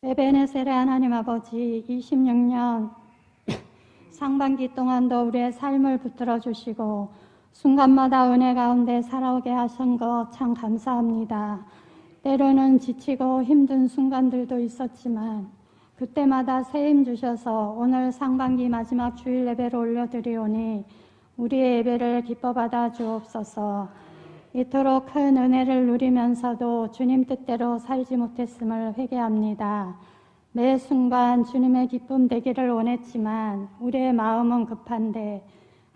에베네셀의 하나님 아버지, 26년 상반기 동안도 우리의 삶을 붙들어 주시고 순간마다 은혜 가운데 살아오게 하신 것 참 감사합니다. 때로는 지치고 힘든 순간들도 있었지만 그때마다 새 힘 주셔서 오늘 상반기 마지막 주일 예배를 올려드리오니 우리의 예배를 기뻐 받아 주옵소서. 이토록 큰 은혜를 누리면서도 주님 뜻대로 살지 못했음을 회개합니다. 매 순간 주님의 기쁨 되기를 원했지만 우리의 마음은 급한데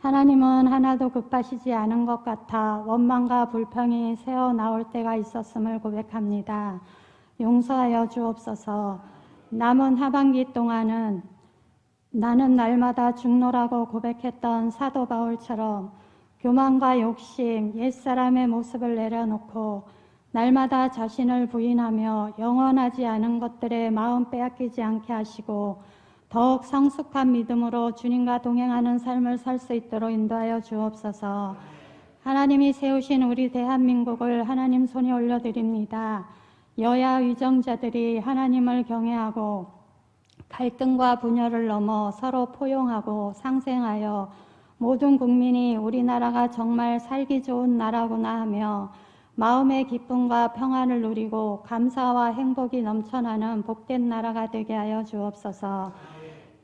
하나님은 하나도 급하시지 않은 것 같아 원망과 불평이 새어 나올 때가 있었음을 고백합니다. 용서하여 주옵소서. 남은 하반기 동안은 나는 날마다 죽노라고 고백했던 사도 바울처럼 교만과 욕심, 옛사람의 모습을 내려놓고 날마다 자신을 부인하며 영원하지 않은 것들에 마음 빼앗기지 않게 하시고 더욱 성숙한 믿음으로 주님과 동행하는 삶을 살 수 있도록 인도하여 주옵소서. 하나님이 세우신 우리 대한민국을 하나님 손에 올려드립니다. 여야 위정자들이 하나님을 경외하고 갈등과 분열을 넘어 서로 포용하고 상생하여 모든 국민이 우리나라가 정말 살기 좋은 나라구나 하며 마음의 기쁨과 평안을 누리고 감사와 행복이 넘쳐나는 복된 나라가 되게 하여 주옵소서.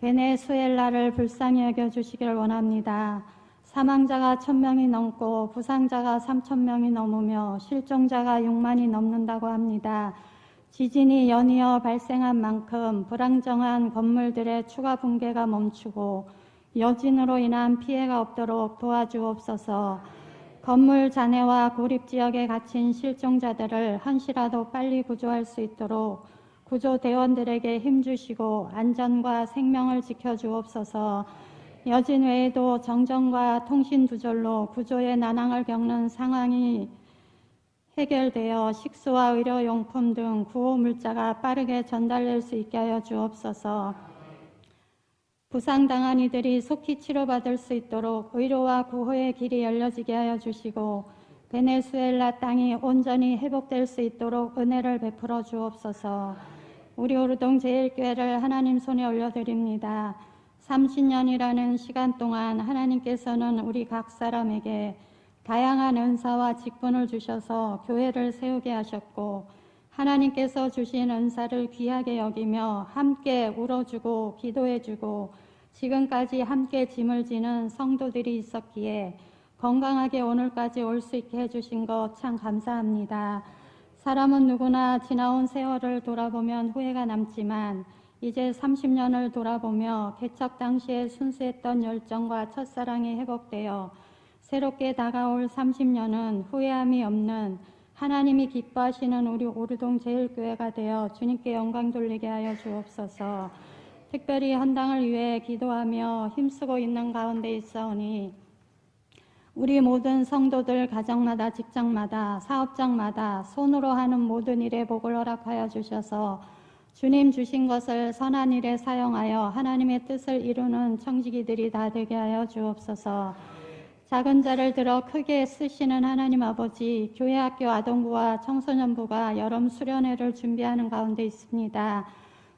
베네수엘라를 불쌍히 여겨주시길 원합니다. 사망자가 1,000명이 넘고 부상자가 3,000명이 넘으며 실종자가 6만이 넘는다고 합니다. 지진이 연이어 발생한 만큼 불안정한 건물들의 추가 붕괴가 멈추고 여진으로 인한 피해가 없도록 도와주옵소서. 건물 잔해와 고립지역에 갇힌 실종자들을 한시라도 빨리 구조할 수 있도록 구조대원들에게 힘주시고 안전과 생명을 지켜주옵소서. 여진 외에도 정전과 통신 두절로 구조의 난항을 겪는 상황이 해결되어 식수와 의료용품 등 구호 물자가 빠르게 전달될 수 있게 하여 주옵소서. 부상당한 이들이 속히 치료받을 수 있도록 의료와 구호의 길이 열려지게 하여 주시고 베네수엘라 땅이 온전히 회복될 수 있도록 은혜를 베풀어 주옵소서. 우리 오르동 제일교회를 하나님 손에 올려드립니다. 30년이라는 시간 동안 하나님께서는 우리 각 사람에게 다양한 은사와 직분을 주셔서 교회를 세우게 하셨고 하나님께서 주신 은사를 귀하게 여기며 함께 울어주고 기도해주고 지금까지 함께 짐을 지는 성도들이 있었기에 건강하게 오늘까지 올 수 있게 해주신 것 참 감사합니다. 사람은 누구나 지나온 세월을 돌아보면 후회가 남지만 이제 30년을 돌아보며 개척 당시에 순수했던 열정과 첫사랑이 회복되어 새롭게 다가올 30년은 후회함이 없는 하나님이 기뻐하시는 우리 오르동 제일교회가 되어 주님께 영광 돌리게 하여 주옵소서. 특별히 헌당을 위해 기도하며 힘쓰고 있는 가운데 있사오니 우리 모든 성도들 가정마다 직장마다 사업장마다 손으로 하는 모든 일에 복을 허락하여 주셔서 주님 주신 것을 선한 일에 사용하여 하나님의 뜻을 이루는 청지기들이 다 되게 하여 주옵소서. 작은 자를 들어 크게 쓰시는 하나님 아버지, 교회학교 아동부와 청소년부가 여름 수련회를 준비하는 가운데 있습니다.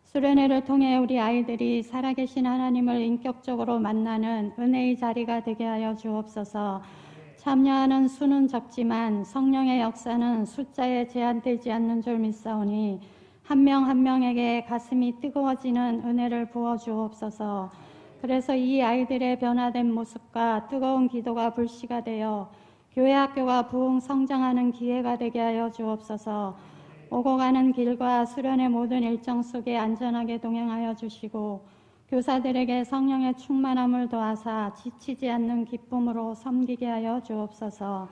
수련회를 통해 우리 아이들이 살아계신 하나님을 인격적으로 만나는 은혜의 자리가 되게 하여 주옵소서. 참여하는 수는 적지만 성령의 역사는 숫자에 제한되지 않는 줄 믿사오니 한 명 한 명에게 가슴이 뜨거워지는 은혜를 부어 주옵소서. 그래서 이 아이들의 변화된 모습과 뜨거운 기도가 불씨가 되어 교회 학교가 부흥 성장하는 기회가 되게 하여 주옵소서. 오고 가는 길과 수련의 모든 일정 속에 안전하게 동행하여 주시고 교사들에게 성령의 충만함을 더하사 지치지 않는 기쁨으로 섬기게 하여 주옵소서.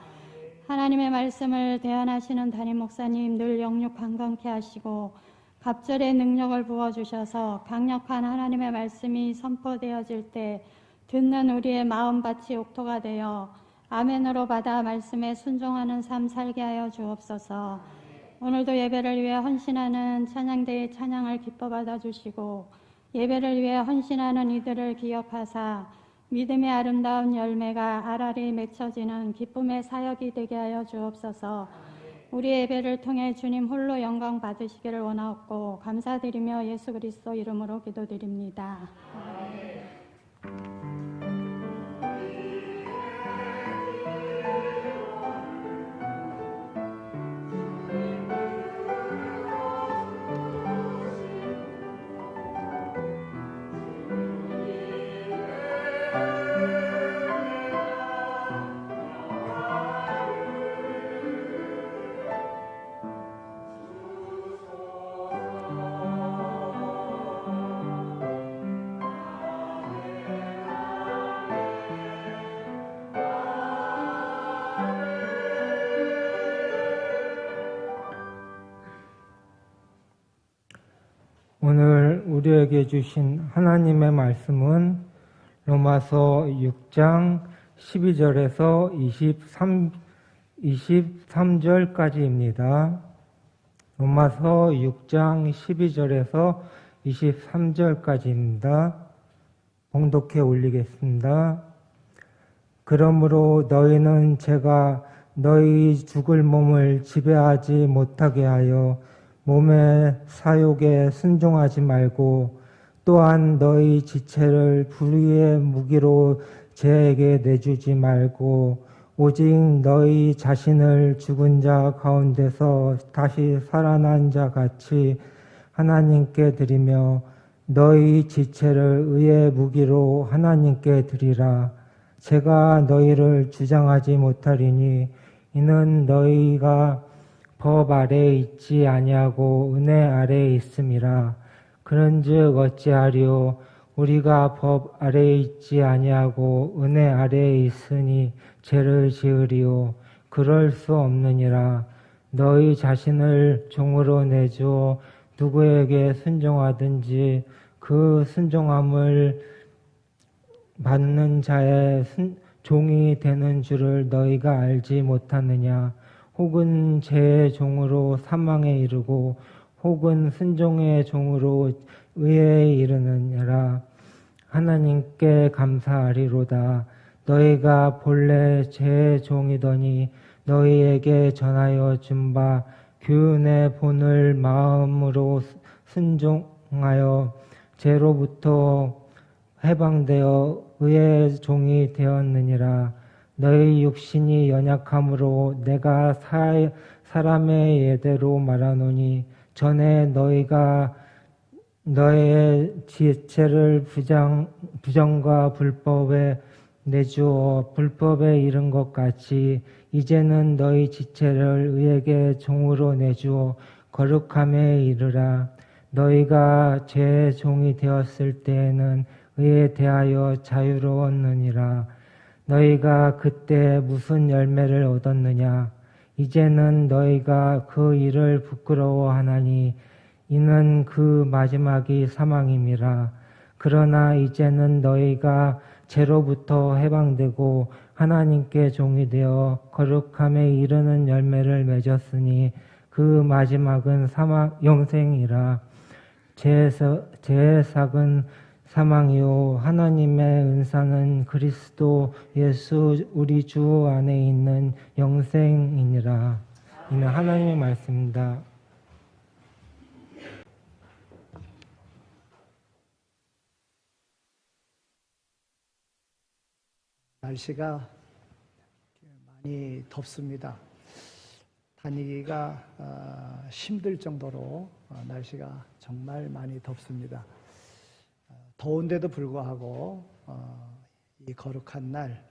하나님의 말씀을 대언하시는 담임 목사님 늘 영육 강건케 하시고 갑절의 능력을 부어주셔서 강력한 하나님의 말씀이 선포되어질 때 듣는 우리의 마음밭이 옥토가 되어 아멘으로 받아 말씀에 순종하는 삶 살게 하여 주옵소서. 오늘도 예배를 위해 헌신하는 찬양대의 찬양을 기뻐 받아주시고 예배를 위해 헌신하는 이들을 기억하사 믿음의 아름다운 열매가 알알이 맺혀지는 기쁨의 사역이 되게 하여 주옵소서. 우리 예배를 통해 주님 홀로 영광 받으시기를 원하옵고 감사드리며 예수 그리스도 이름으로 기도드립니다. 오늘 우리에게 주신 하나님의 말씀은 로마서 6장 12절에서 23절까지입니다. 로마서 6장 12절에서 23절까지입니다. 봉독해 올리겠습니다. 그러므로 너희는 제가 너희 죽을 몸을 지배하지 못하게 하여 몸의 사욕에 순종하지 말고 또한 너희 지체를 불의의 무기로 죄에게 내주지 말고 오직 너희 자신을 죽은 자 가운데서 다시 살아난 자 같이 하나님께 드리며 너희 지체를 의의 무기로 하나님께 드리라. 제가 너희를 주장하지 못하리니 이는 너희가 법 아래에 있지 아니하고 은혜 아래에 있음이라. 그런즉 어찌하리요? 우리가 법 아래에 있지 아니하고 은혜 아래에 있으니 죄를 지으리요? 그럴 수 없느니라. 너희 자신을 종으로 내주어 누구에게 순종하든지 그 순종함을 받는 자의 종이 되는 줄을 너희가 알지 못하느냐? 혹은 죄의 종으로 사망에 이르고 혹은 순종의 종으로 의에 이르느니라. 하나님께 감사하리로다. 너희가 본래 죄의 종이더니 너희에게 전하여 준 바 교훈의 본을 마음으로 순종하여 죄로부터 해방되어 의의 종이 되었느니라. 너희 육신이 연약함으로 내가 사람의 예대로 말하노니 전에 너희가 너의 지체를 부정과 불법에 내주어 불법에 이른 것 같이 이제는 너희 지체를 의에게 종으로 내주어 거룩함에 이르라. 너희가 죄의 종이 되었을 때에는 의에 대하여 자유로웠느니라. 너희가 그때 무슨 열매를 얻었느냐? 이제는 너희가 그 일을 부끄러워하나니 이는 그 마지막이 사망임이라. 그러나 이제는 너희가 죄로부터 해방되고 하나님께 종이 되어 거룩함에 이르는 열매를 맺었으니 그 마지막은 영생이라. 죄의 삭은 사망이요 하나님의 은사는 그리스도 예수 우리 주 안에 있는 영생이니라. 이는 하나님의 말씀입니다. 날씨가 많이 덥습니다. 다니기가 힘들 정도로 날씨가 정말 많이 덥습니다. 더운데도 불구하고 이 거룩한 날,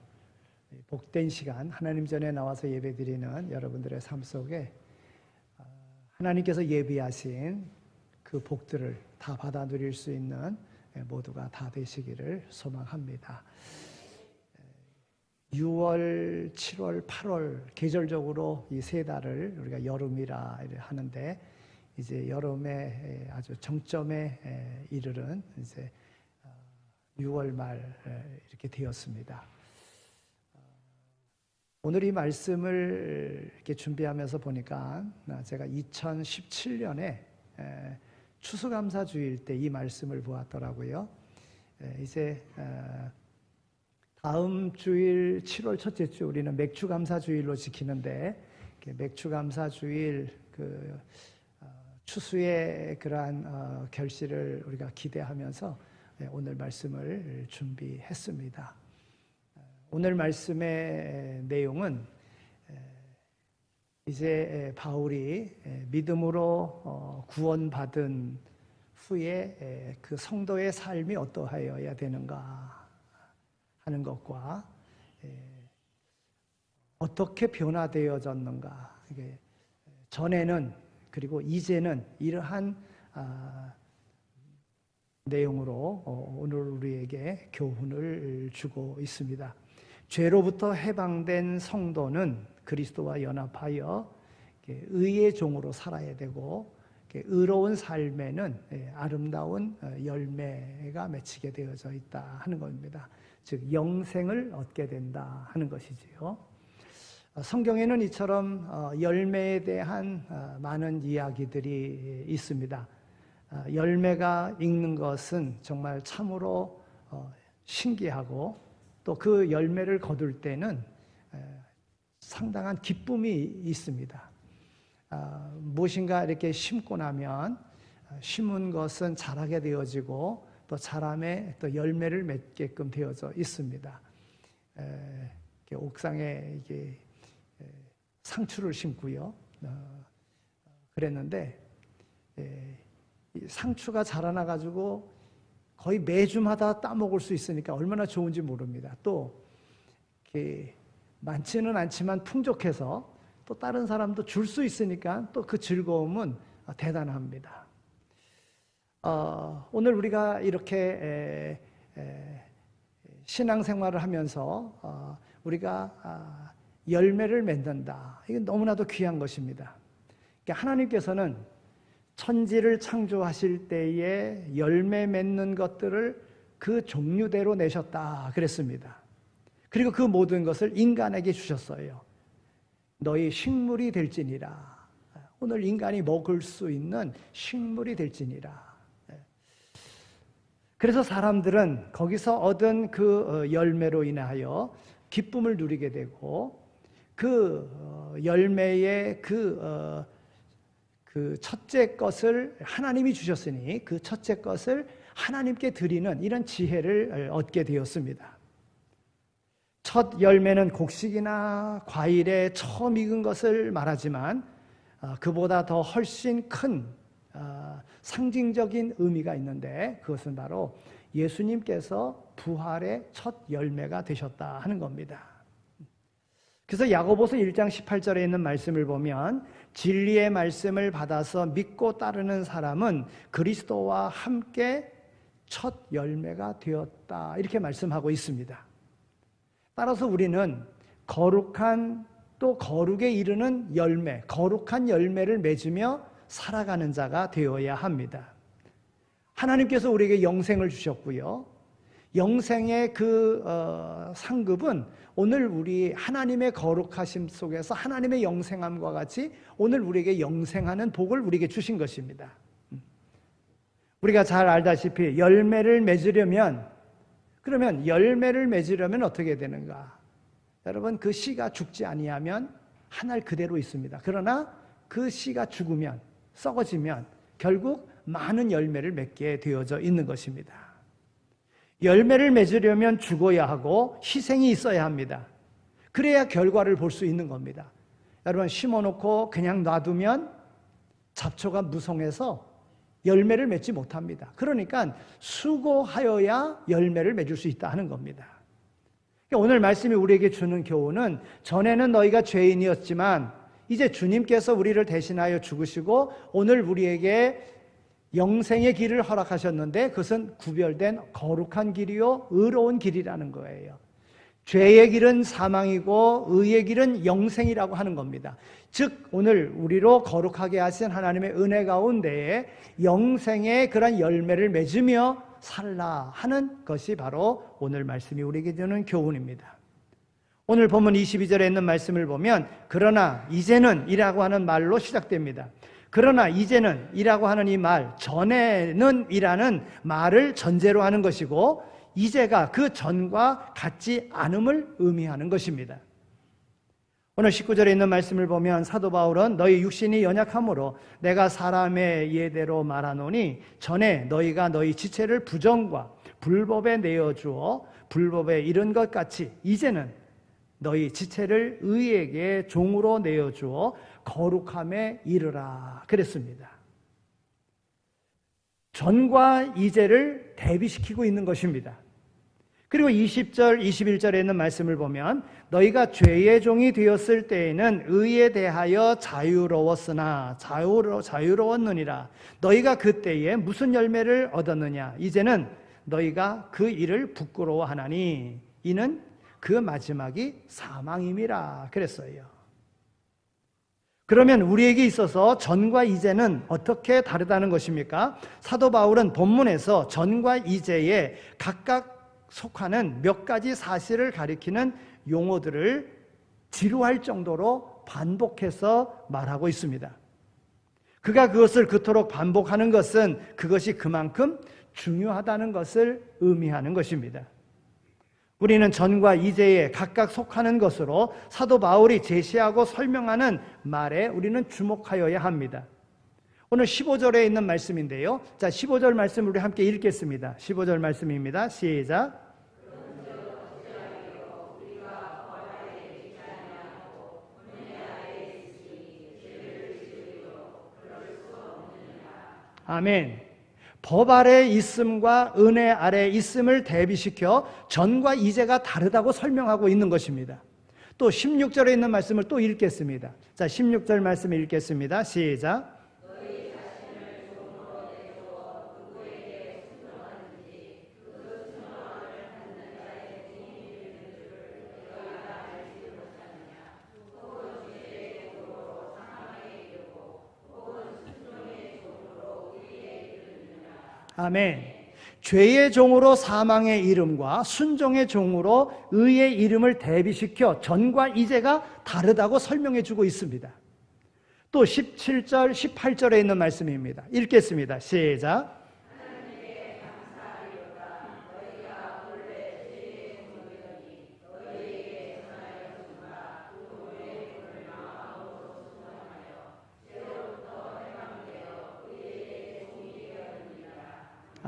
복된 시간, 하나님 전에 나와서 예배드리는 여러분들의 삶 속에 하나님께서 예비하신 그 복들을 다 받아 누릴 수 있는 모두가 다 되시기를 소망합니다. 6월, 7월, 8월 계절적으로 이 세 달을 우리가 여름이라 하는데 이제 여름의 아주 정점에 이르는 이제 6월 말 이렇게 되었습니다. 오늘 이 말씀을 이렇게 준비하면서 보니까 제가 2017년에 추수감사주일 때 이 말씀을 보았더라고요. 이제 다음 주일 7월 첫째 주 우리는 맥주감사주일로 지키는데 맥추감사주일 추수의 그러한 결실을 우리가 기대하면서 오늘 말씀을 준비했습니다. 오늘 말씀의 내용은 이제 바울이 믿음으로 구원받은 후에 그 성도의 삶이 어떠하여야 되는가 하는 것과 어떻게 변화되어졌는가, 전에는 그리고 이제는 이러한 내용으로 오늘 우리에게 교훈을 주고 있습니다. 죄로부터 해방된 성도는 그리스도와 연합하여 의의 종으로 살아야 되고, 의로운 삶에는 아름다운 열매가 맺히게 되어져 있다 하는 겁니다. 즉 영생을 얻게 된다 하는 것이지요. 성경에는 이처럼 열매에 대한 많은 이야기들이 있습니다. 열매가 익는 것은 정말 참으로 신기하고, 또 그 열매를 거둘 때는 상당한 기쁨이 있습니다. 무엇인가 이렇게 심고 나면 심은 것은 자라게 되어지고, 또 자람에 또 열매를 맺게끔 되어져 있습니다. 옥상에 이게 상추를 심고요. 그랬는데 상추가 자라나 가지고 거의 매주마다 따먹을 수 있으니까 얼마나 좋은지 모릅니다. 또 많지는 않지만 풍족해서 또 다른 사람도 줄 수 있으니까 또 그 즐거움은 대단합니다. 오늘 우리가 이렇게 신앙생활을 하면서 우리가 열매를 맺는다. 이건 너무나도 귀한 것입니다. 그러니까 하나님께서는 천지를 창조하실 때에 열매 맺는 것들을 그 종류대로 내셨다 그랬습니다. 그리고 그 모든 것을 인간에게 주셨어요. 너희 식물이 될지니라. 오늘 인간이 먹을 수 있는 식물이 될지니라. 그래서 사람들은 거기서 얻은 그 열매로 인하여 기쁨을 누리게 되고, 그 열매의 그 첫째 것을 하나님이 주셨으니 그 첫째 것을 하나님께 드리는 이런 지혜를 얻게 되었습니다. 첫 열매는 곡식이나 과일에 처음 익은 것을 말하지만 그보다 더 훨씬 큰 상징적인 의미가 있는데, 그것은 바로 예수님께서 부활의 첫 열매가 되셨다 하는 겁니다. 그래서 야고보서 1장 18절에 있는 말씀을 보면, 진리의 말씀을 받아서 믿고 따르는 사람은 그리스도와 함께 첫 열매가 되었다, 이렇게 말씀하고 있습니다. 따라서 우리는 거룩한, 또 거룩에 이르는 열매, 거룩한 열매를 맺으며 살아가는 자가 되어야 합니다. 하나님께서 우리에게 영생을 주셨고요, 영생의 그 상급은 오늘 우리 하나님의 거룩하심 속에서 하나님의 영생함과 같이 오늘 우리에게 영생하는 복을 우리에게 주신 것입니다. 우리가 잘 알다시피 열매를 맺으려면, 그러면 열매를 맺으려면 어떻게 되는가? 여러분, 그 씨가 죽지 아니하면 한 알 그대로 있습니다. 그러나 그 씨가 죽으면, 썩어지면 결국 많은 열매를 맺게 되어져 있는 것입니다. 열매를 맺으려면 죽어야 하고 희생이 있어야 합니다. 그래야 결과를 볼 수 있는 겁니다. 여러분, 심어놓고 그냥 놔두면 잡초가 무성해서 열매를 맺지 못합니다. 그러니까 수고하여야 열매를 맺을 수 있다 하는 겁니다. 오늘 말씀이 우리에게 주는 교훈은, 전에는 너희가 죄인이었지만 이제 주님께서 우리를 대신하여 죽으시고 오늘 우리에게 영생의 길을 허락하셨는데, 그것은 구별된 거룩한 길이요 의로운 길이라는 거예요. 죄의 길은 사망이고 의의 길은 영생이라고 하는 겁니다. 즉 오늘 우리로 거룩하게 하신 하나님의 은혜 가운데에 영생의 그런 열매를 맺으며 살라 하는 것이 바로 오늘 말씀이 우리에게 주는 교훈입니다. 오늘 본문 22절에 있는 말씀을 보면, 그러나 이제는 이라고 하는 말로 시작됩니다. 그러나 이제는 이라고 하는 이 말, 전에는 이라는 말을 전제로 하는 것이고, 이제가 그 전과 같지 않음을 의미하는 것입니다. 오늘 19절에 있는 말씀을 보면 사도 바울은 너희 육신이 연약함으로 내가 사람의 예대로 말하노니 전에 너희가 너희 지체를 부정과 불법에 내어주어 불법에 이른 것 같이 이제는 너희 지체를 의에게 종으로 내어주어 거룩함에 이르라 그랬습니다. 전과 이제를 대비시키고 있는 것입니다. 그리고 20절, 21절에 있는 말씀을 보면 너희가 죄의 종이 되었을 때에는 의에 대하여 자유로웠느니라. 너희가 그때에 무슨 열매를 얻었느냐? 이제는 너희가 그 일을 부끄러워하나니 이는 그 마지막이 사망임이라 그랬어요. 그러면 우리에게 있어서 전과 이제는 어떻게 다르다는 것입니까? 사도 바울은 본문에서 전과 이제에 각각 속하는 몇 가지 사실을 가리키는 용어들을 지루할 정도로 반복해서 말하고 있습니다. 그가 그것을 그토록 반복하는 것은 그것이 그만큼 중요하다는 것을 의미하는 것입니다. 우리는 전과 이제에 각각 속하는 것으로 사도 바울이 제시하고 설명하는 말에 우리는 주목하여야 합니다. 오늘 15절에 있는 말씀인데요. 자, 15절 말씀 우리 함께 읽겠습니다. 15절 말씀입니다. 시작. 아멘. 법 아래 있음과 은혜 아래 있음을 대비시켜 전과 이제가 다르다고 설명하고 있는 것입니다. 또 16절에 있는 말씀을 또 읽겠습니다. 자, 16절 말씀 읽겠습니다. 시작. 아멘. 죄의 종으로 사망의 이름과 순종의 종으로 의의 이름을 대비시켜 전과 이제가 다르다고 설명해 주고 있습니다. 또 17절, 18절에 있는 말씀입니다. 읽겠습니다. 시작.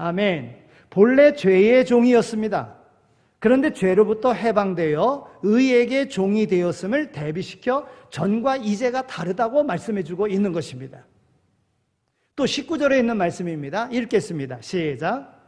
아멘. 본래 죄의 종이었습니다. 그런데 죄로부터 해방되어 의에게 종이 되었음을 대비시켜 전과 이제가 다르다고 말씀해주고 있는 것입니다. 또 19절에 있는 말씀입니다. 읽겠습니다. 시작.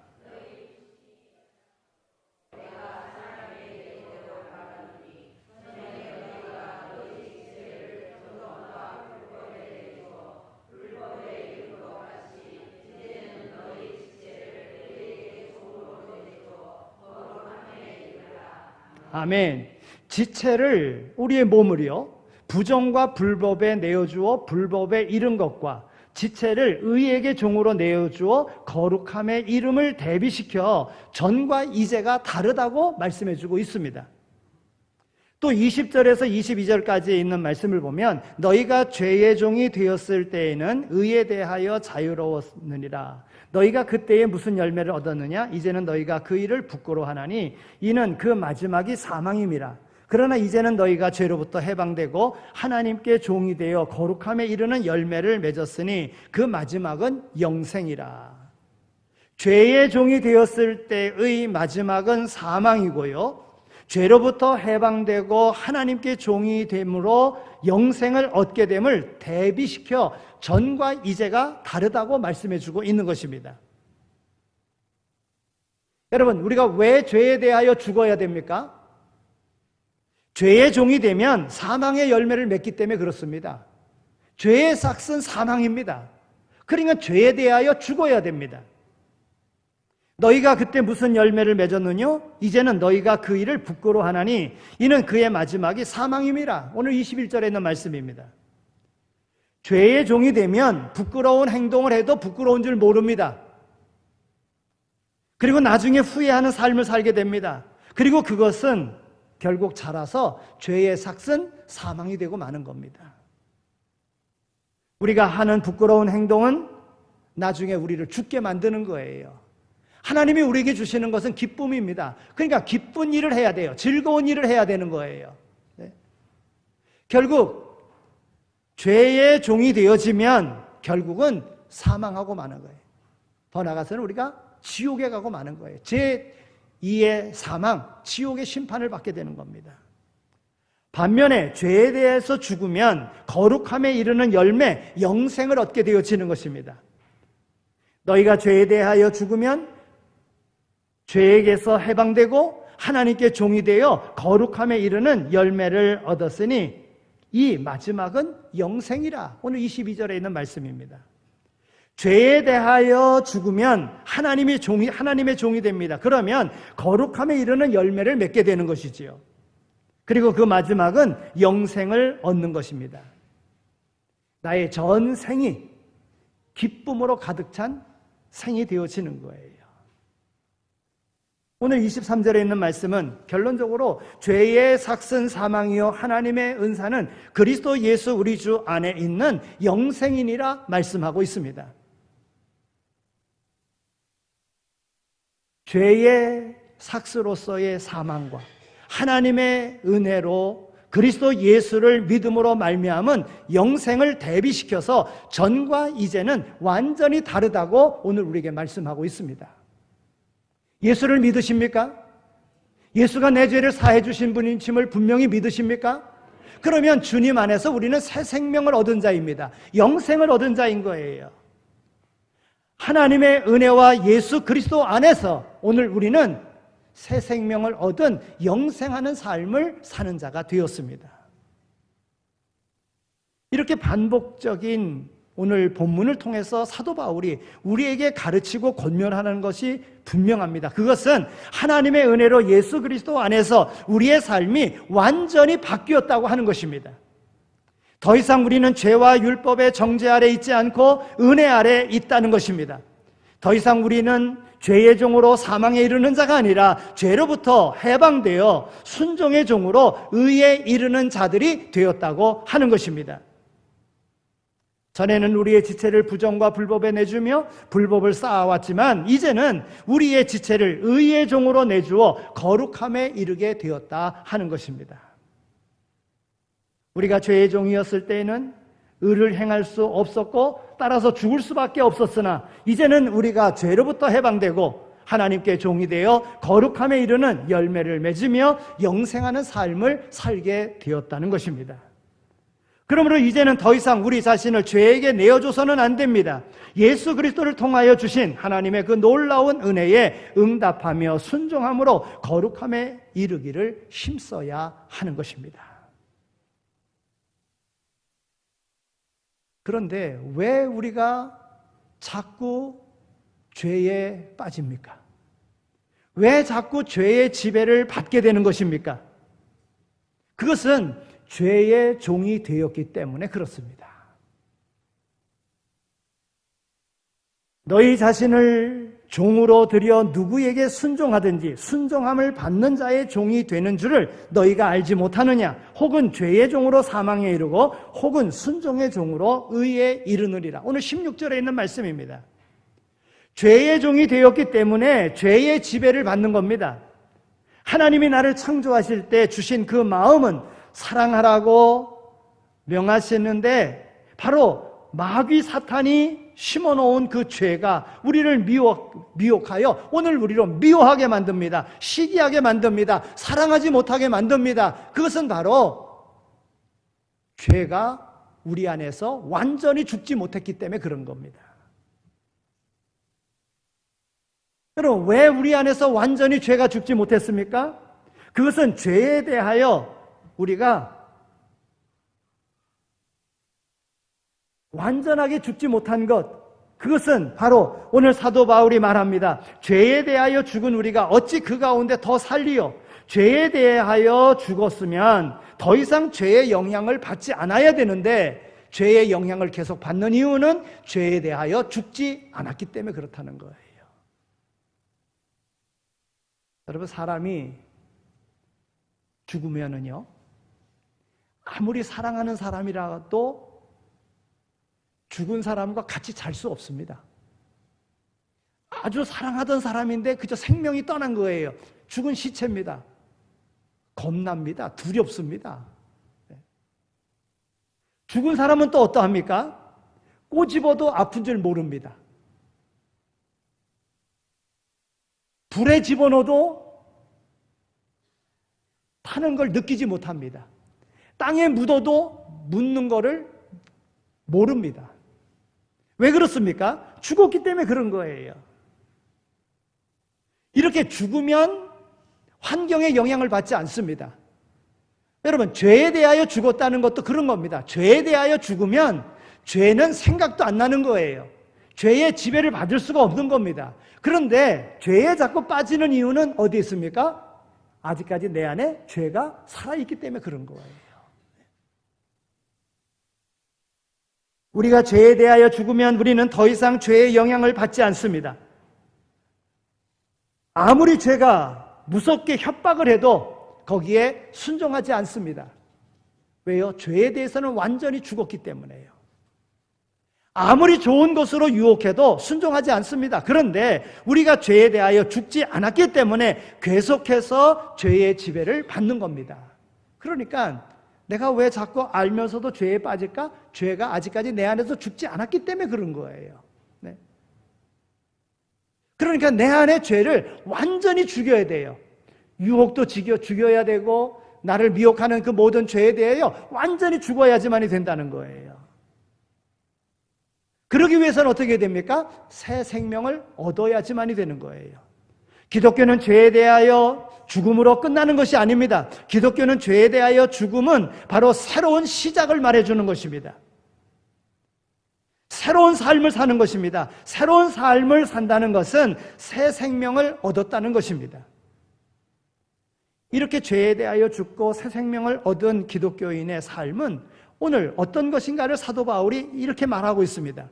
아멘. 지체를 우리의 몸을요 부정과 불법에 내어주어 불법에 이른 것과 지체를 의에게 종으로 내어주어 거룩함의 이름을 대비시켜 전과 이제가 다르다고 말씀해주고 있습니다. 또 20절에서 22절까지 있는 말씀을 보면 너희가 죄의 종이 되었을 때에는 의에 대하여 자유로웠느니라. 너희가 그때에 무슨 열매를 얻었느냐? 이제는 너희가 그 일을 부끄러워하나니 이는 그 마지막이 사망임이라. 그러나 이제는 너희가 죄로부터 해방되고 하나님께 종이 되어 거룩함에 이르는 열매를 맺었으니 그 마지막은 영생이라. 죄의 종이 되었을 때의 마지막은 사망이고요, 죄로부터 해방되고 하나님께 종이 됨으로 영생을 얻게 됨을 대비시켜 전과 이제가 다르다고 말씀해주고 있는 것입니다. 여러분, 우리가 왜 죄에 대하여 죽어야 됩니까? 죄의 종이 되면 사망의 열매를 맺기 때문에 그렇습니다. 죄의 삭은 사망입니다. 그러니까 죄에 대하여 죽어야 됩니다. 너희가 그때 무슨 열매를 맺었느냐? 이제는 너희가 그 일을 부끄러워하나니 이는 그의 마지막이 사망임이라. 오늘 21절에 있는 말씀입니다. 죄의 종이 되면 부끄러운 행동을 해도 부끄러운 줄 모릅니다. 그리고 나중에 후회하는 삶을 살게 됩니다. 그리고 그것은 결국 자라서 죄의 삭은 사망이 되고 마는 겁니다. 우리가 하는 부끄러운 행동은 나중에 우리를 죽게 만드는 거예요. 하나님이 우리에게 주시는 것은 기쁨입니다. 그러니까 기쁜 일을 해야 돼요. 즐거운 일을 해야 되는 거예요. 결국 죄의 종이 되어지면 결국은 사망하고 마는 거예요. 더 나아가서는 우리가 지옥에 가고 마는 거예요. 제2의 사망, 지옥의 심판을 받게 되는 겁니다. 반면에 죄에 대해서 죽으면 거룩함에 이르는 열매, 영생을 얻게 되어지는 것입니다. 너희가 죄에 대하여 죽으면 죄에게서 해방되고 하나님께 종이 되어 거룩함에 이르는 열매를 얻었으니 이 마지막은 영생이라. 오늘 22절에 있는 말씀입니다. 죄에 대하여 죽으면 하나님의 종이 됩니다. 그러면 거룩함에 이르는 열매를 맺게 되는 것이지요. 그리고 그 마지막은 영생을 얻는 것입니다. 나의 전생이 기쁨으로 가득 찬 생이 되어지는 거예요. 오늘 23절에 있는 말씀은 결론적으로 죄의 삭슨 사망이요 하나님의 은사는 그리스도 예수 우리 주 안에 있는 영생이니라 말씀하고 있습니다. 죄의 삭스로서의 사망과 하나님의 은혜로 그리스도 예수를 믿음으로 말미암은 영생을 대비시켜서 전과 이제는 완전히 다르다고 오늘 우리에게 말씀하고 있습니다. 예수를 믿으십니까? 예수가 내 죄를 사해 주신 분이심을 분명히 믿으십니까? 그러면 주님 안에서 우리는 새 생명을 얻은 자입니다. 영생을 얻은 자인 거예요. 하나님의 은혜와 예수 그리스도 안에서 오늘 우리는 새 생명을 얻은 영생하는 삶을 사는 자가 되었습니다. 이렇게 반복적인 오늘 본문을 통해서 사도 바울이 우리에게 가르치고 권면하는 것이 분명합니다. 그것은 하나님의 은혜로 예수 그리스도 안에서 우리의 삶이 완전히 바뀌었다고 하는 것입니다. 더 이상 우리는 죄와 율법의 정죄 아래 있지 않고 은혜 아래 있다는 것입니다. 더 이상 우리는 죄의 종으로 사망에 이르는 자가 아니라 죄로부터 해방되어 순종의 종으로 의에 이르는 자들이 되었다고 하는 것입니다. 전에는 우리의 지체를 부정과 불법에 내주며 불법을 쌓아왔지만 이제는 우리의 지체를 의의 종으로 내주어 거룩함에 이르게 되었다 하는 것입니다. 우리가 죄의 종이었을 때에는 의를 행할 수 없었고 따라서 죽을 수밖에 없었으나 이제는 우리가 죄로부터 해방되고 하나님께 종이 되어 거룩함에 이르는 열매를 맺으며 영생하는 삶을 살게 되었다는 것입니다. 그러므로 이제는 더 이상 우리 자신을 죄에게 내어줘서는 안 됩니다. 예수 그리스도를 통하여 주신 하나님의 그 놀라운 은혜에 응답하며 순종함으로 거룩함에 이르기를 힘써야 하는 것입니다. 그런데 왜 우리가 자꾸 죄에 빠집니까? 왜 자꾸 죄의 지배를 받게 되는 것입니까? 그것은 죄의 종이 되었기 때문에 그렇습니다. 너희 자신을 종으로 들여 누구에게 순종하든지 순종함을 받는 자의 종이 되는 줄을 너희가 알지 못하느냐? 혹은 죄의 종으로 사망에 이르고 혹은 순종의 종으로 의에 이르느니라. 오늘 16절에 있는 말씀입니다. 죄의 종이 되었기 때문에 죄의 지배를 받는 겁니다. 하나님이 나를 창조하실 때 주신 그 마음은 사랑하라고 명하셨는데 바로 마귀 사탄이 심어놓은 그 죄가 우리를 미혹하여 오늘 우리로 미워하게 만듭니다. 시기하게 만듭니다. 사랑하지 못하게 만듭니다. 그것은 바로 죄가 우리 안에서 완전히 죽지 못했기 때문에 그런 겁니다. 여러분, 왜 우리 안에서 완전히 죄가 죽지 못했습니까? 그것은 죄에 대하여 우리가 완전하게 죽지 못한 것, 그것은 바로 오늘 사도 바울이 말합니다. 죄에 대하여 죽은 우리가 어찌 그 가운데 더 살리요? 죄에 대하여 죽었으면 더 이상 죄의 영향을 받지 않아야 되는데 죄의 영향을 계속 받는 이유는 죄에 대하여 죽지 않았기 때문에 그렇다는 거예요. 여러분, 사람이 죽으면은요, 아무리 사랑하는 사람이라도 죽은 사람과 같이 잘 수 없습니다. 아주 사랑하던 사람인데 그저 생명이 떠난 거예요. 죽은 시체입니다. 겁납니다. 두렵습니다. 죽은 사람은 또 어떠합니까? 꼬집어도 아픈 줄 모릅니다. 불에 집어넣어도 타는 걸 느끼지 못합니다. 땅에 묻어도 묻는 거를 모릅니다. 왜 그렇습니까? 죽었기 때문에 그런 거예요. 이렇게 죽으면 환경에 영향을 받지 않습니다. 여러분, 죄에 대하여 죽었다는 것도 그런 겁니다. 죄에 대하여 죽으면 죄는 생각도 안 나는 거예요. 죄의 지배를 받을 수가 없는 겁니다. 그런데 죄에 자꾸 빠지는 이유는 어디 있습니까? 아직까지 내 안에 죄가 살아있기 때문에 그런 거예요. 우리가 죄에 대하여 죽으면 우리는 더 이상 죄의 영향을 받지 않습니다. 아무리 죄가 무섭게 협박을 해도 거기에 순종하지 않습니다. 왜요? 죄에 대해서는 완전히 죽었기 때문에요. 아무리 좋은 것으로 유혹해도 순종하지 않습니다. 그런데 우리가 죄에 대하여 죽지 않았기 때문에 계속해서 죄의 지배를 받는 겁니다. 그러니까 내가 왜 자꾸 알면서도 죄에 빠질까? 죄가 아직까지 내 안에서 죽지 않았기 때문에 그런 거예요. 네. 그러니까 내 안의 죄를 완전히 죽여야 돼요. 유혹도 죽여야 되고 나를 미혹하는 그 모든 죄에 대하여 완전히 죽어야지만이 된다는 거예요. 그러기 위해서는 어떻게 됩니까? 새 생명을 얻어야지만이 되는 거예요. 기독교는 죄에 대하여 죽음으로 끝나는 것이 아닙니다. 기독교는 죄에 대하여 죽음은 바로 새로운 시작을 말해주는 것입니다. 새로운 삶을 사는 것입니다. 새로운 삶을 산다는 것은 새 생명을 얻었다는 것입니다. 이렇게 죄에 대하여 죽고 새 생명을 얻은 기독교인의 삶은 오늘 어떤 것인가를 사도 바울이 이렇게 말하고 있습니다.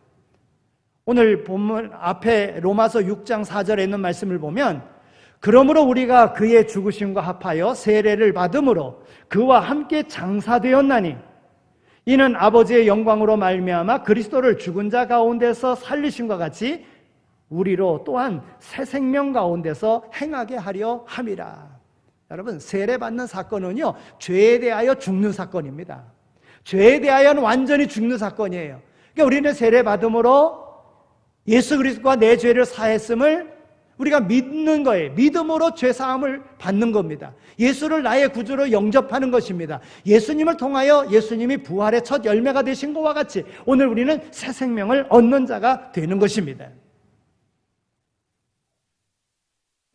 오늘 본문 앞에 로마서 6장 4절에 있는 말씀을 보면 그러므로 우리가 그의 죽으심과 합하여 세례를 받음으로 그와 함께 장사되었나니 이는 아버지의 영광으로 말미암아 그리스도를 죽은 자 가운데서 살리심과 같이 우리로 또한 새 생명 가운데서 행하게 하려 함이라. 여러분, 세례받는 사건은요, 죄에 대하여 죽는 사건입니다. 죄에 대하여는 완전히 죽는 사건이에요. 그러니까 우리는 세례받음으로 예수 그리스도가 내 죄를 사했음을 우리가 믿는 거예요. 믿음으로 죄사함을 받는 겁니다. 예수를 나의 구주로 영접하는 것입니다. 예수님을 통하여 예수님이 부활의 첫 열매가 되신 것과 같이 오늘 우리는 새 생명을 얻는 자가 되는 것입니다.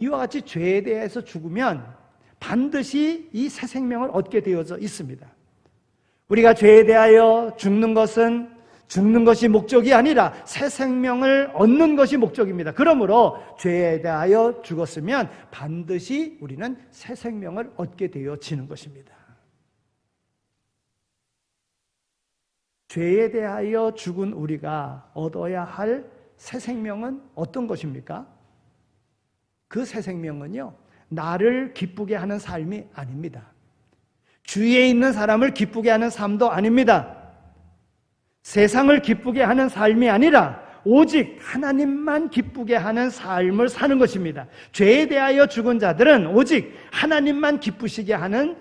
이와 같이 죄에 대해서 죽으면 반드시 이 새 생명을 얻게 되어져 있습니다. 우리가 죄에 대하여 죽는 것이 목적이 아니라 새 생명을 얻는 것이 목적입니다. 그러므로 죄에 대하여 죽었으면 반드시 우리는 새 생명을 얻게 되어지는 것입니다. 죄에 대하여 죽은 우리가 얻어야 할 새 생명은 어떤 것입니까? 그 새 생명은요, 나를 기쁘게 하는 삶이 아닙니다. 주위에 있는 사람을 기쁘게 하는 삶도 아닙니다. 세상을 기쁘게 하는 삶이 아니라 오직 하나님만 기쁘게 하는 삶을 사는 것입니다. 죄에 대하여 죽은 자들은 오직 하나님만 기쁘시게 하는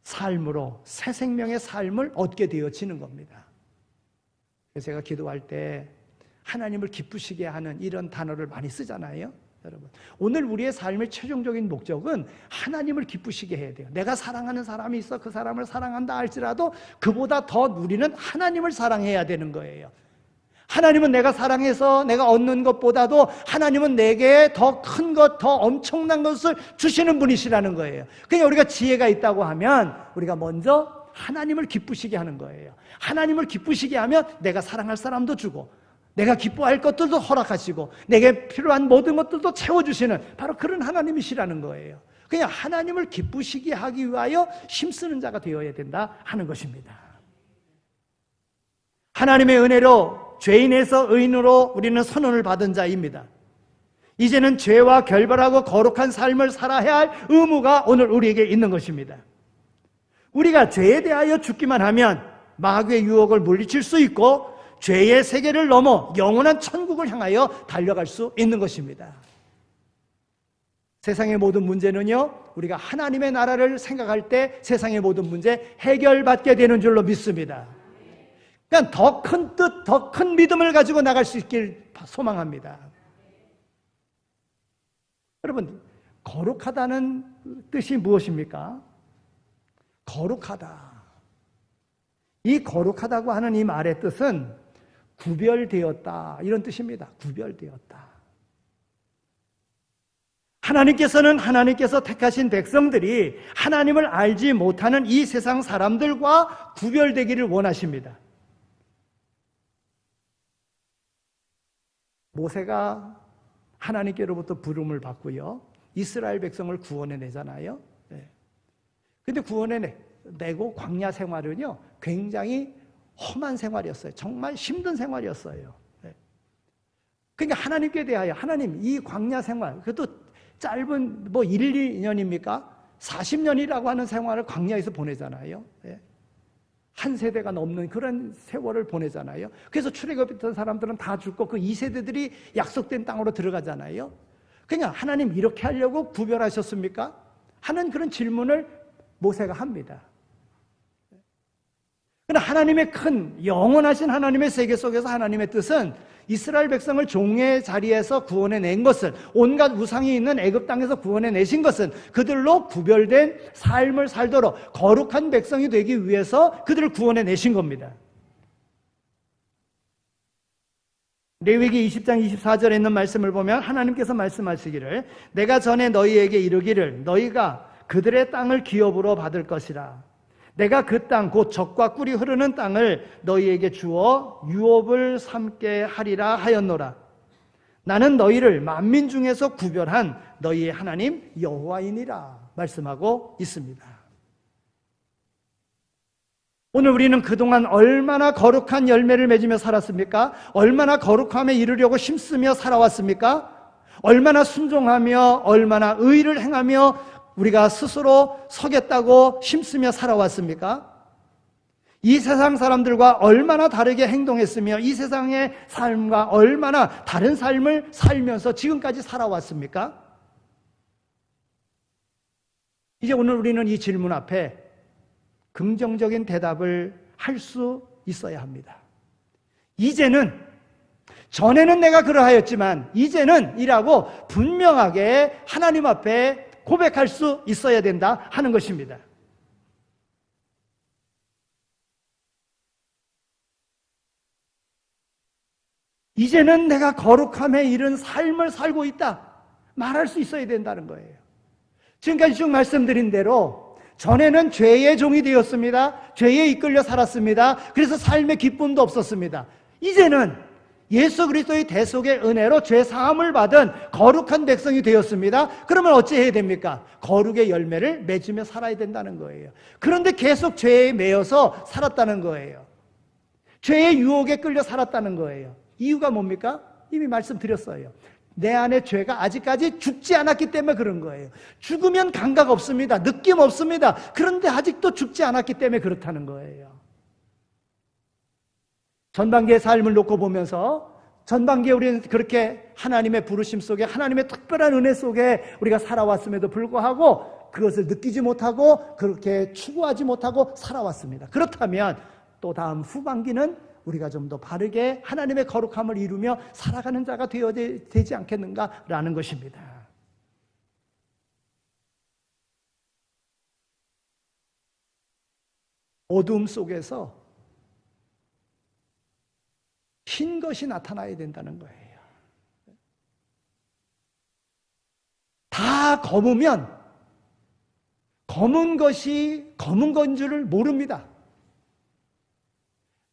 삶으로 새 생명의 삶을 얻게 되어지는 겁니다. 그래서 제가 기도할 때 하나님을 기쁘시게 하는 이런 단어를 많이 쓰잖아요. 여러분, 오늘 우리의 삶의 최종적인 목적은 하나님을 기쁘시게 해야 돼요. 내가 사랑하는 사람이 있어 그 사람을 사랑한다 할지라도 그보다 더 우리는 하나님을 사랑해야 되는 거예요. 하나님은 내가 사랑해서 내가 얻는 것보다도 하나님은 내게 더 큰 것, 더 엄청난 것을 주시는 분이시라는 거예요. 그냥 우리가 지혜가 있다고 하면 우리가 먼저 하나님을 기쁘시게 하는 거예요. 하나님을 기쁘시게 하면 내가 사랑할 사람도 주고 내가 기뻐할 것들도 허락하시고 내게 필요한 모든 것들도 채워주시는 바로 그런 하나님이시라는 거예요. 그냥 하나님을 기쁘시게 하기 위하여 힘쓰는 자가 되어야 된다 하는 것입니다. 하나님의 은혜로 죄인에서 의인으로 우리는 선언을 받은 자입니다. 이제는 죄와 결별하고 거룩한 삶을 살아야 할 의무가 오늘 우리에게 있는 것입니다. 우리가 죄에 대하여 죽기만 하면 마귀의 유혹을 물리칠 수 있고 죄의 세계를 넘어 영원한 천국을 향하여 달려갈 수 있는 것입니다. 세상의 모든 문제는요, 우리가 하나님의 나라를 생각할 때 세상의 모든 문제 해결받게 되는 줄로 믿습니다. 그러니까 더 큰 뜻, 더 큰 믿음을 가지고 나갈 수 있길 소망합니다. 여러분, 거룩하다는 뜻이 무엇입니까? 거룩하다. 이 거룩하다고 하는 이 말의 뜻은 구별되었다, 이런 뜻입니다. 구별되었다. 하나님께서 택하신 백성들이 하나님을 알지 못하는 이 세상 사람들과 구별되기를 원하십니다. 모세가 하나님께로부터 부름을 받고요, 이스라엘 백성을 구원해 내잖아요. 근데 구원해 내고 광야 생활은요, 굉장히 험한 생활이었어요. 정말 힘든 생활이었어요. 그러니까 하나님께 대하여, 하나님, 이 광야 생활, 그것도 짧은 1, 2년입니까? 40년이라고 하는 생활을 광야에서 보내잖아요. 한 세대가 넘는 그런 세월을 보내잖아요. 그래서 출애굽했던 사람들은 다 죽고 그 2세대들이 약속된 땅으로 들어가잖아요. 그러니까 하나님 이렇게 하려고 구별하셨습니까? 하는 그런 질문을 모세가 합니다. 그러나 하나님의 큰 영원하신 하나님의 세계 속에서 하나님의 뜻은 이스라엘 백성을 종의 자리에서 구원해 낸 것은, 온갖 우상이 있는 애굽 땅에서 구원해 내신 것은 그들로 구별된 삶을 살도록 거룩한 백성이 되기 위해서 그들을 구원해 내신 겁니다. 레위기 20장 24절에 있는 말씀을 보면 하나님께서 말씀하시기를, 내가 전에 너희에게 이르기를 너희가 그들의 땅을 기업으로 받을 것이라. 내가 그 땅 곧 젖과 꿀이 흐르는 땅을 너희에게 주어 유업을 삼게 하리라 하였노라. 나는 너희를 만민 중에서 구별한 너희의 하나님 여호와이니라 말씀하고 있습니다. 오늘 우리는 그동안 얼마나 거룩한 열매를 맺으며 살았습니까? 얼마나 거룩함에 이르려고 힘쓰며 살아왔습니까? 얼마나 순종하며 얼마나 의를 행하며 우리가 스스로 서겠다고 힘쓰며 살아왔습니까? 이 세상 사람들과 얼마나 다르게 행동했으며 이 세상의 삶과 얼마나 다른 삶을 살면서 지금까지 살아왔습니까? 이제 오늘 우리는 이 질문 앞에 긍정적인 대답을 할 수 있어야 합니다. 이제는, 전에는 내가 그러하였지만 이제는 이라고 분명하게 하나님 앞에 고백할 수 있어야 된다 하는 것입니다. 이제는 내가 거룩함에 이른 삶을 살고 있다 말할 수 있어야 된다는 거예요. 지금까지 쭉 말씀드린 대로 전에는 죄의 종이 되었습니다. 죄에 이끌려 살았습니다. 그래서 삶의 기쁨도 없었습니다. 이제는 예수 그리스도의 대속의 은혜로 죄 사함을 받은 거룩한 백성이 되었습니다. 그러면 어찌해야 됩니까? 거룩의 열매를 맺으며 살아야 된다는 거예요. 그런데 계속 죄에 매여서 살았다는 거예요. 죄의 유혹에 끌려 살았다는 거예요. 이유가 뭡니까? 이미 말씀드렸어요. 내 안에 죄가 아직까지 죽지 않았기 때문에 그런 거예요. 죽으면 감각 없습니다. 느낌 없습니다. 그런데 아직도 죽지 않았기 때문에 그렇다는 거예요. 전반기의 삶을 놓고 보면서 전반기에 우리는 그렇게 하나님의 부르심 속에, 하나님의 특별한 은혜 속에 우리가 살아왔음에도 불구하고 그것을 느끼지 못하고 그렇게 추구하지 못하고 살아왔습니다. 그렇다면 또 다음 후반기는 우리가 좀 더 바르게 하나님의 거룩함을 이루며 살아가는 자가 되어야 되지 않겠는가라는 것입니다. 어둠 속에서 흰 것이 나타나야 된다는 거예요. 다 검으면 검은 것이 검은 건 줄을 모릅니다.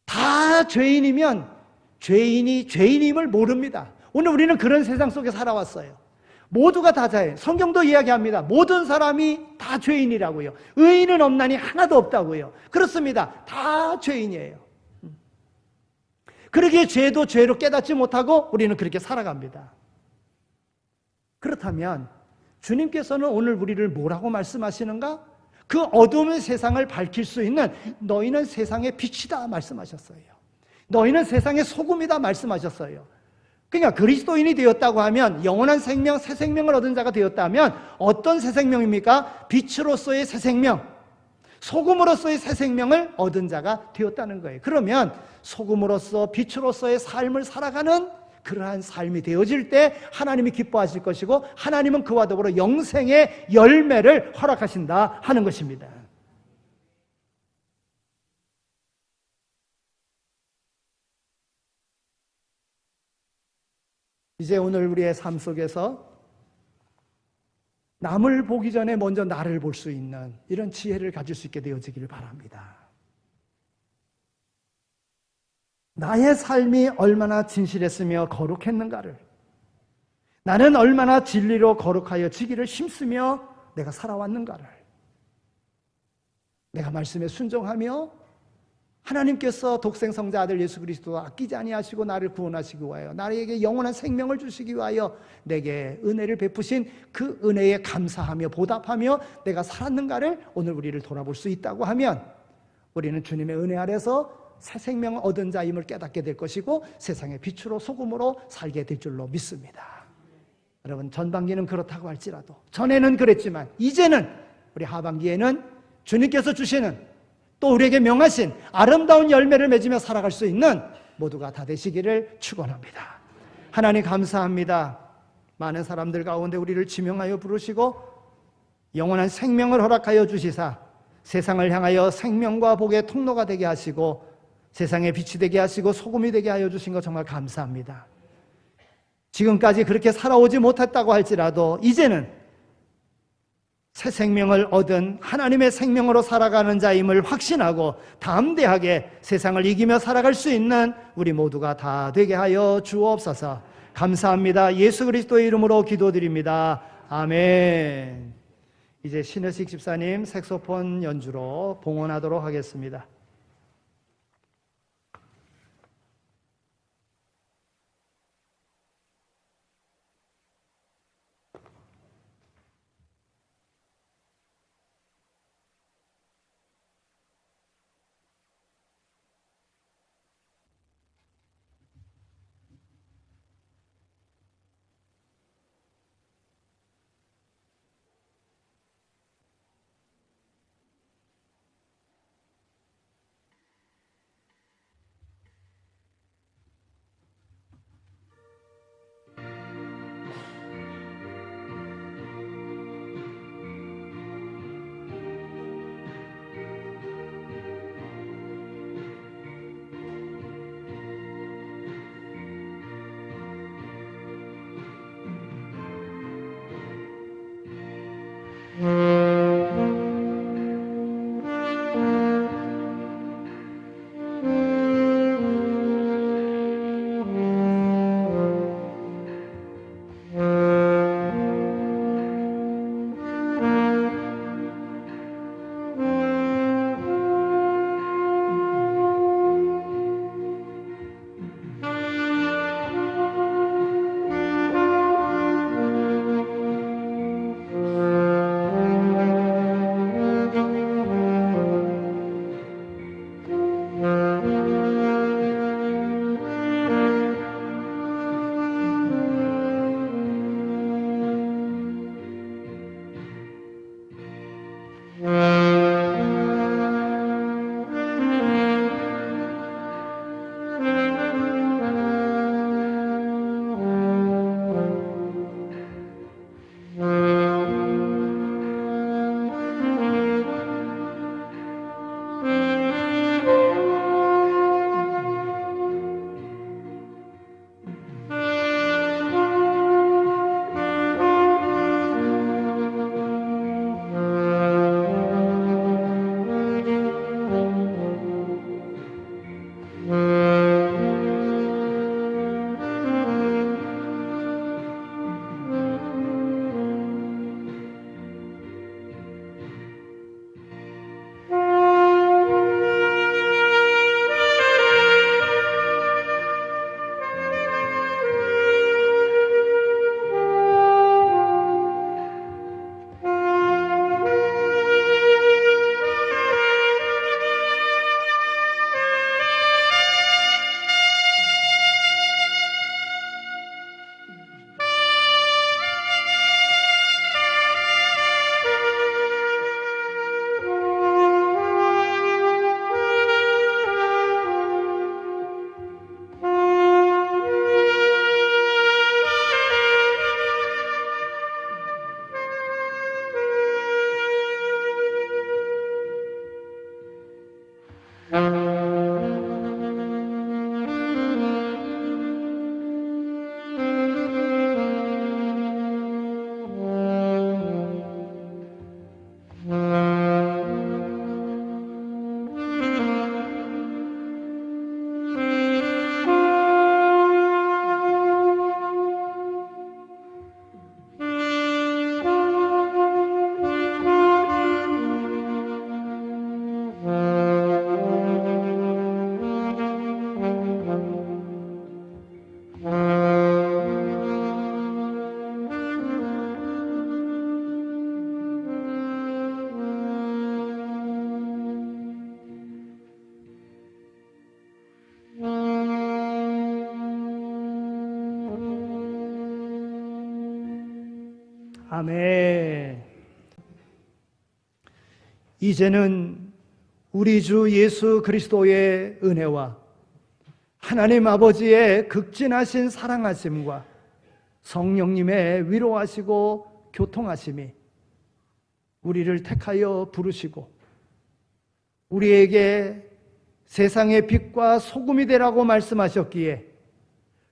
다 죄인이면 죄인이 죄인임을 모릅니다. 오늘 우리는 그런 세상 속에 살아왔어요. 모두가 다 죄인. 성경도 이야기합니다. 모든 사람이 다 죄인이라고요. 의인은 없나니 하나도 없다고요. 그렇습니다. 다 죄인이에요. 그러기에 죄도 죄로 깨닫지 못하고 우리는 그렇게 살아갑니다. 그렇다면 주님께서는 오늘 우리를 뭐라고 말씀하시는가? 그 어두운 세상을 밝힐 수 있는 너희는 세상의 빛이다 말씀하셨어요. 너희는 세상의 소금이다 말씀하셨어요. 그러니까 그리스도인이 되었다고 하면 영원한 생명, 새 생명을 얻은 자가 되었다면 어떤 새 생명입니까? 빛으로서의 새 생명, 소금으로서의 새 생명을 얻은 자가 되었다는 거예요. 그러면 소금으로서 빛으로서의 삶을 살아가는 그러한 삶이 되어질 때 하나님이 기뻐하실 것이고 하나님은 그와 더불어 영생의 열매를 허락하신다 하는 것입니다. 이제 오늘 우리의 삶 속에서 남을 보기 전에 먼저 나를 볼 수 있는 이런 지혜를 가질 수 있게 되어지기를 바랍니다. 나의 삶이 얼마나 진실했으며 거룩했는가를, 나는 얼마나 진리로 거룩하여 지기를 힘쓰며 내가 살아왔는가를, 내가 말씀에 순종하며 하나님께서 독생성자 아들 예수 그리스도 아끼지 아니하시고 나를 구원하시기 위하여 나에게 영원한 생명을 주시기 위하여 내게 은혜를 베푸신 그 은혜에 감사하며 보답하며 내가 살았는가를 오늘 우리를 돌아볼 수 있다고 하면 우리는 주님의 은혜 아래서 새 생명을 얻은 자임을 깨닫게 될 것이고 세상의 빛으로 소금으로 살게 될 줄로 믿습니다. 여러분, 전반기는 그렇다고 할지라도, 전에는 그랬지만 이제는 우리 하반기에는 주님께서 주시는 또 우리에게 명하신 아름다운 열매를 맺으며 살아갈 수 있는 모두가 다 되시기를 축원합니다. 하나님 감사합니다. 많은 사람들 가운데 우리를 지명하여 부르시고 영원한 생명을 허락하여 주시사 세상을 향하여 생명과 복의 통로가 되게 하시고 세상의 빛이 되게 하시고 소금이 되게 하여 주신 것 정말 감사합니다. 지금까지 그렇게 살아오지 못했다고 할지라도 이제는 새 생명을 얻은 하나님의 생명으로 살아가는 자임을 확신하고 담대하게 세상을 이기며 살아갈 수 있는 우리 모두가 다 되게 하여 주옵소서. 감사합니다. 예수 그리스도의 이름으로 기도드립니다. 아멘. 이제 신혜식 집사님 색소폰 연주로 봉헌하도록 하겠습니다. 아멘. 이제는 우리 주 예수 그리스도의 은혜와 하나님 아버지의 극진하신 사랑하심과 성령님의 위로하시고 교통하심이 우리를 택하여 부르시고 우리에게 세상의 빛과 소금이 되라고 말씀하셨기에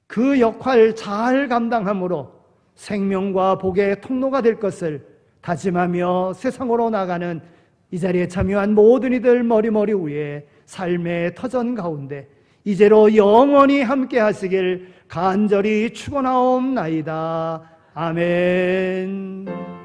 그 역할 잘 감당함으로 생명과 복의 통로가 될 것을 다짐하며 세상으로 나가는 이 자리에 참여한 모든 이들 머리머리 위에 삶의 터전 가운데 이제로 영원히 함께 하시길 간절히 축원하옵나이다. 아멘.